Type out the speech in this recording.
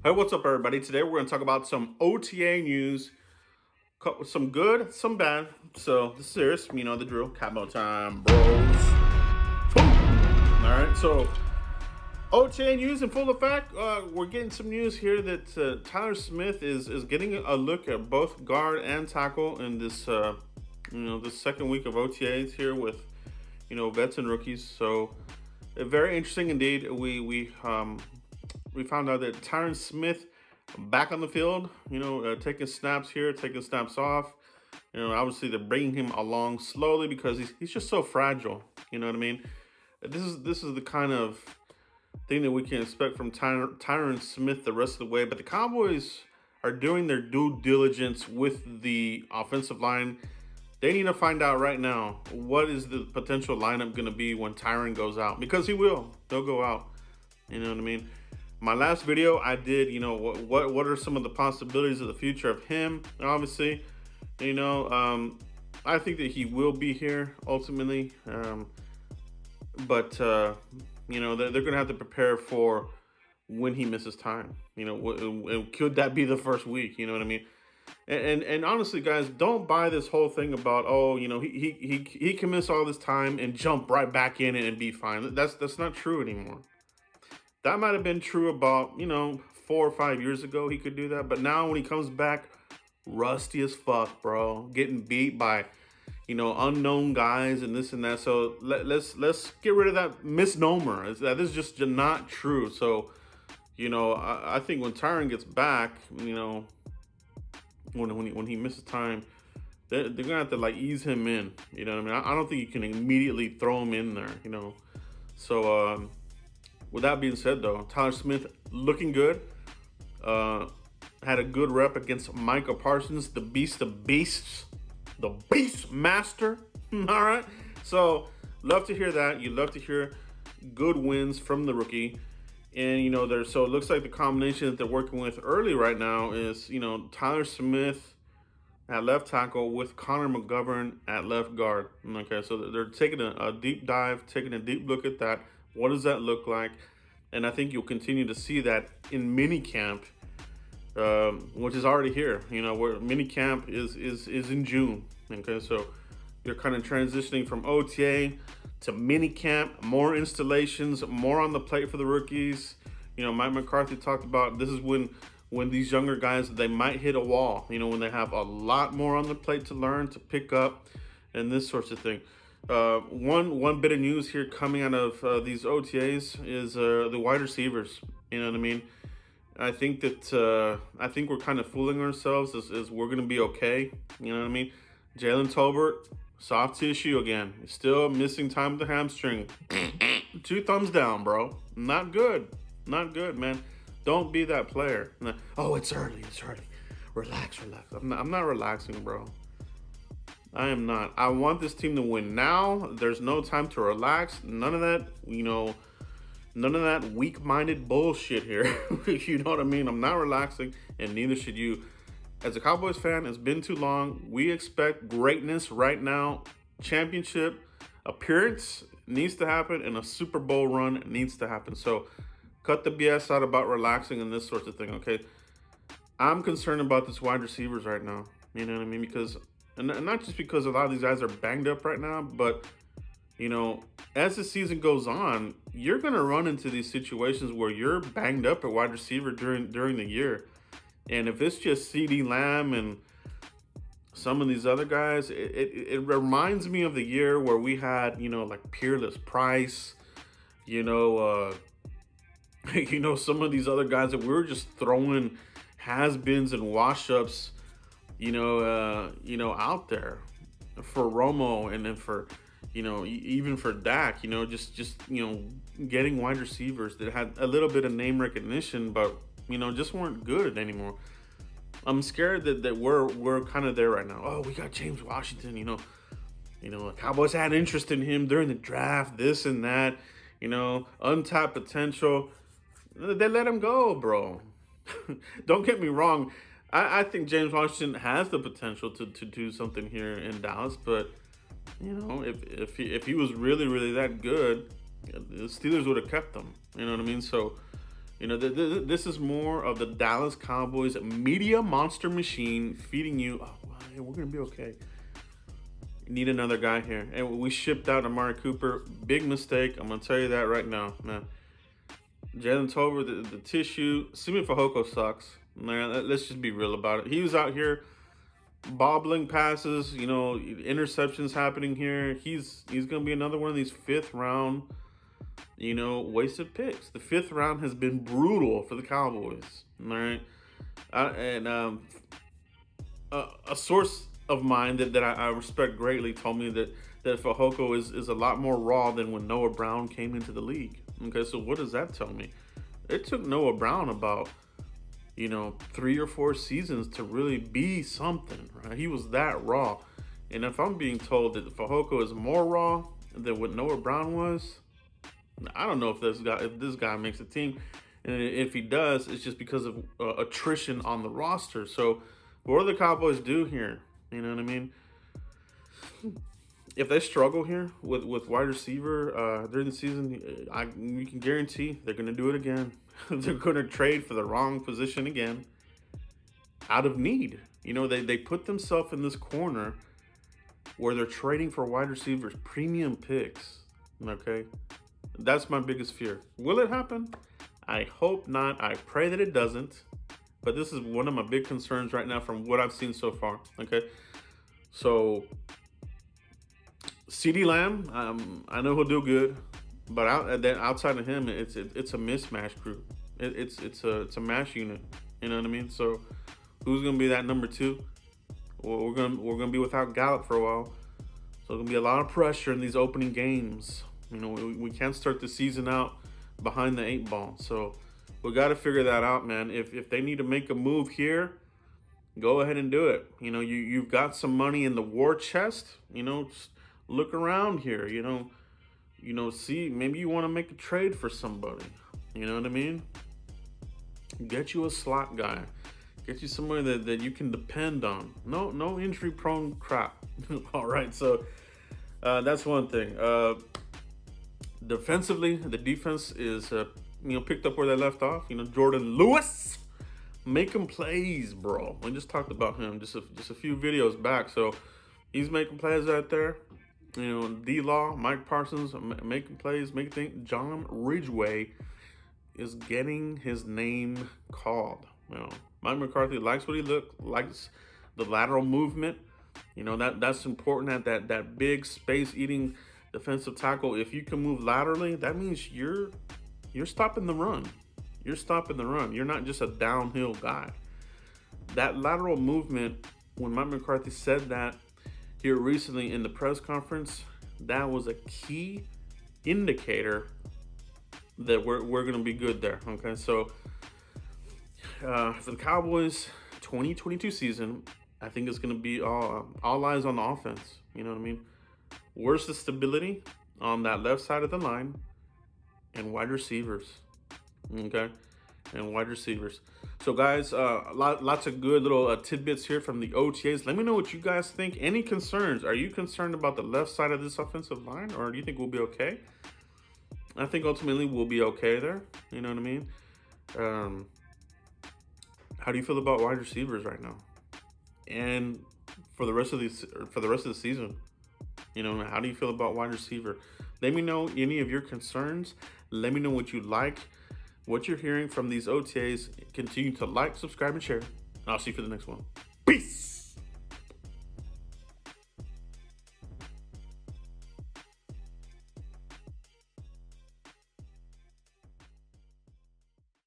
Hey, what's up, everybody? Today we're going to talk about some OTA news, some good, some bad. So this is serious, you know the drill. Cabo time, bros. All right, so OTA news in full effect. We're getting some news here that Tyler Smith is getting a look at both guard and tackle in this this second week of OTAs here with vets and rookies. So very interesting indeed. We found out that Tyron Smith back on the field, taking snaps here, taking snaps off. Obviously they're bringing him along slowly because he's just so fragile. You know what I mean? This is the kind of thing that we can expect from Tyron Smith the rest of the way. But the Cowboys are doing their due diligence with the offensive line. They need to find out right now what is the potential lineup going to be when Tyron goes out, because he will. He'll go out. You know what I mean? My last video, I did, what are some of the possibilities of the future of him? Obviously, I think that he will be here ultimately, but they're going to have to prepare for when he misses time. Could that be the first week? You know what I mean? And honestly, guys, don't buy this whole thing about he can miss all this time and jump right back in it and be fine. That's not true anymore. That might have been true about, 4 or 5 years ago. He could do that. But now when he comes back, rusty as fuck, bro. Getting beat by, unknown guys and this and that. So let's get rid of that misnomer. That is just not true. So, I think when Tyron gets back, when he misses time, they're gonna have to ease him in. You know what I mean? I don't think you can immediately throw him in there. So with that being said, though, Tyler Smith looking good. Had a good rep against Micah Parsons, the beast of beasts, the beast master. All right. So love to hear that. You love to hear good wins from the rookie. And, so it looks like the combination that they're working with early right now is, Tyler Smith at left tackle with Connor McGovern at left guard. Okay, so they're taking a deep dive, taking a deep look at that. What does that look like? And I think you'll continue to see that in mini camp, which is already here. Where mini camp is in June. Okay, so you're kind of transitioning from OTA to mini camp, more installations, more on the plate for the rookies. Mike McCarthy talked about this is when these younger guys, they might hit a wall. When they have a lot more on the plate to learn, to pick up, and this sorts of thing. One bit of news here coming out of these OTAs is the wide receivers. You know what I mean? I think we're kind of fooling ourselves as we're gonna be okay. You know what I mean? Jalen Tolbert, soft tissue again. He's still missing time with the hamstring. 2 thumbs down, bro. Not good. Not good, man. Don't be that player. Oh, it's early. Relax. I'm not relaxing, bro. I am not. I want this team to win now. There's no time to relax. None of that, none of that weak-minded bullshit here. You know what I mean? I'm not relaxing, and neither should you. As a Cowboys fan, it's been too long. We expect greatness right now. Championship appearance needs to happen, and a Super Bowl run needs to happen. So cut the BS out about relaxing and this sort of thing, okay? I'm concerned about this wide receivers right now. You know what I mean? Because... And not just because a lot of these guys are banged up right now, but, as the season goes on, you're going to run into these situations where you're banged up at wide receiver during the year. And if it's just CeeDee Lamb and some of these other guys, it reminds me of the year where we had, Peerless Price, some of these other guys that we were just throwing has-beens and wash-ups out there for Romo and then for, even for Dak, just getting wide receivers that had a little bit of name recognition, but, just weren't good anymore. I'm scared that we're kind of there right now. Oh, we got James Washington, Cowboys had interest in him during the draft, this and that, untapped potential. They let him go, bro. Don't get me wrong. I think James Washington has the potential to do something here in Dallas, but if he was really that good, the Steelers would have kept him. You know what I mean? So You know, this is more of the Dallas Cowboys media monster machine feeding you, oh, well, hey, we're going to be okay. You need another guy here. And we shipped out Amari Cooper. Big mistake. I'm going to tell you that right now, man. Jalen Tolbert, the tissue. Simi Fehoko sucks. Man, let's just be real about it. He was out here bobbling passes, you know, interceptions happening here. He's going to be another one of these 5th round, you know, wasted picks. The 5th round has been brutal for the Cowboys. All right. A source of mine that I respect greatly told me that Fehoko is a lot more raw than when Noah Brown came into the league. Okay, so what does that tell me? It took Noah Brown about, you know, 3 or 4 seasons to really be something, right? He was that raw. And if I'm being told that Fehoko is more raw than what Noah Brown was, I don't know if this guy makes a team. And if he does, it's just because of attrition on the roster. So what do the Cowboys do here? You know what I mean? If they struggle here with wide receiver during the season, you can guarantee they're going to do it again. They're going to trade for the wrong position again out of need. You know, they put themselves in this corner where they're trading for wide receivers, premium picks. Okay? That's my biggest fear. Will it happen? I hope not. I pray that it doesn't. But this is one of my big concerns right now from what I've seen so far. Okay? So, CeeDee Lamb, I know he'll do good. But outside of him, it's a mismatch group. It's a mash unit. You know what I mean? So who's gonna be that number 2? Well, we're gonna be without Gallup for a while. So there's gonna be a lot of pressure in these opening games. You know, we can't start the season out behind the 8 ball. So we got to figure that out, man. If they need to make a move here, go ahead and do it. You know, you've got some money in the war chest. You know, just look around here. You know, see, maybe you want to make a trade for somebody. You know what I mean? Get you a slot guy. Get you somebody that you can depend on. No injury-prone crap. All right, so that's one thing. Defensively, the defense is, picked up where they left off. You know, Jordan Lewis, making plays, bro. We just talked about him just a few videos back. So he's making plays out there. You know, D-Law, Mike Parsons making plays, making things. John Ridgeway is getting his name called. You know, Mike McCarthy likes what he likes the lateral movement. You know, that's important at that big space-eating defensive tackle. If you can move laterally, that means you're stopping the run. You're stopping the run. You're not just a downhill guy. That lateral movement, when Mike McCarthy said that here recently in the press conference, that was a key indicator that we're going to be good there. Okay, so for the Cowboys 2022 season, I think it's going to be all eyes on the offense. You know what I mean? Where's the stability on that left side of the line and wide receivers? Okay, and wide receivers. So, guys, lots of good little tidbits here from the OTAs. Let me know what you guys think. Any concerns? Are you concerned about the left side of this offensive line, or do you think we'll be okay? I think ultimately we'll be okay there. You know what I mean? How do you feel about wide receivers right now? And for the rest of the season, you know, how do you feel about wide receiver? Let me know any of your concerns. Let me know what you like, what you're hearing from these OTAs. Continue to like, subscribe, and share. I'll see you for the next one. Peace.